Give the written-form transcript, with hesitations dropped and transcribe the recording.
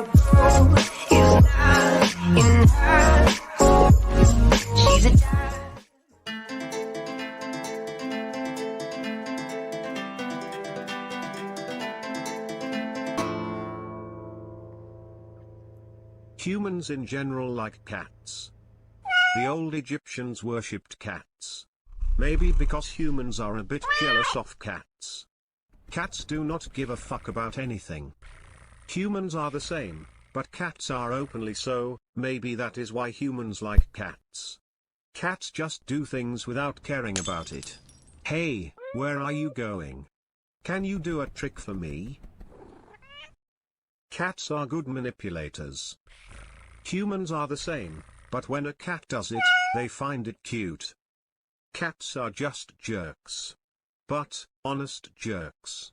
our goal is not in her. She's a Humans in general like cats. The old Egyptians worshipped cats. Maybe because humans are a bit jealous of cats. Cats do not give a fuck about anything. Humans are the same, but cats are openly so. Maybe that is why humans like cats. Cats just do things without caring about it. Hey, where are you going? Can you do a trick for me? Cats are good manipulators. Humans are the same, but when a cat does it, they find it cute. Cats are just jerks. But, honest jerks.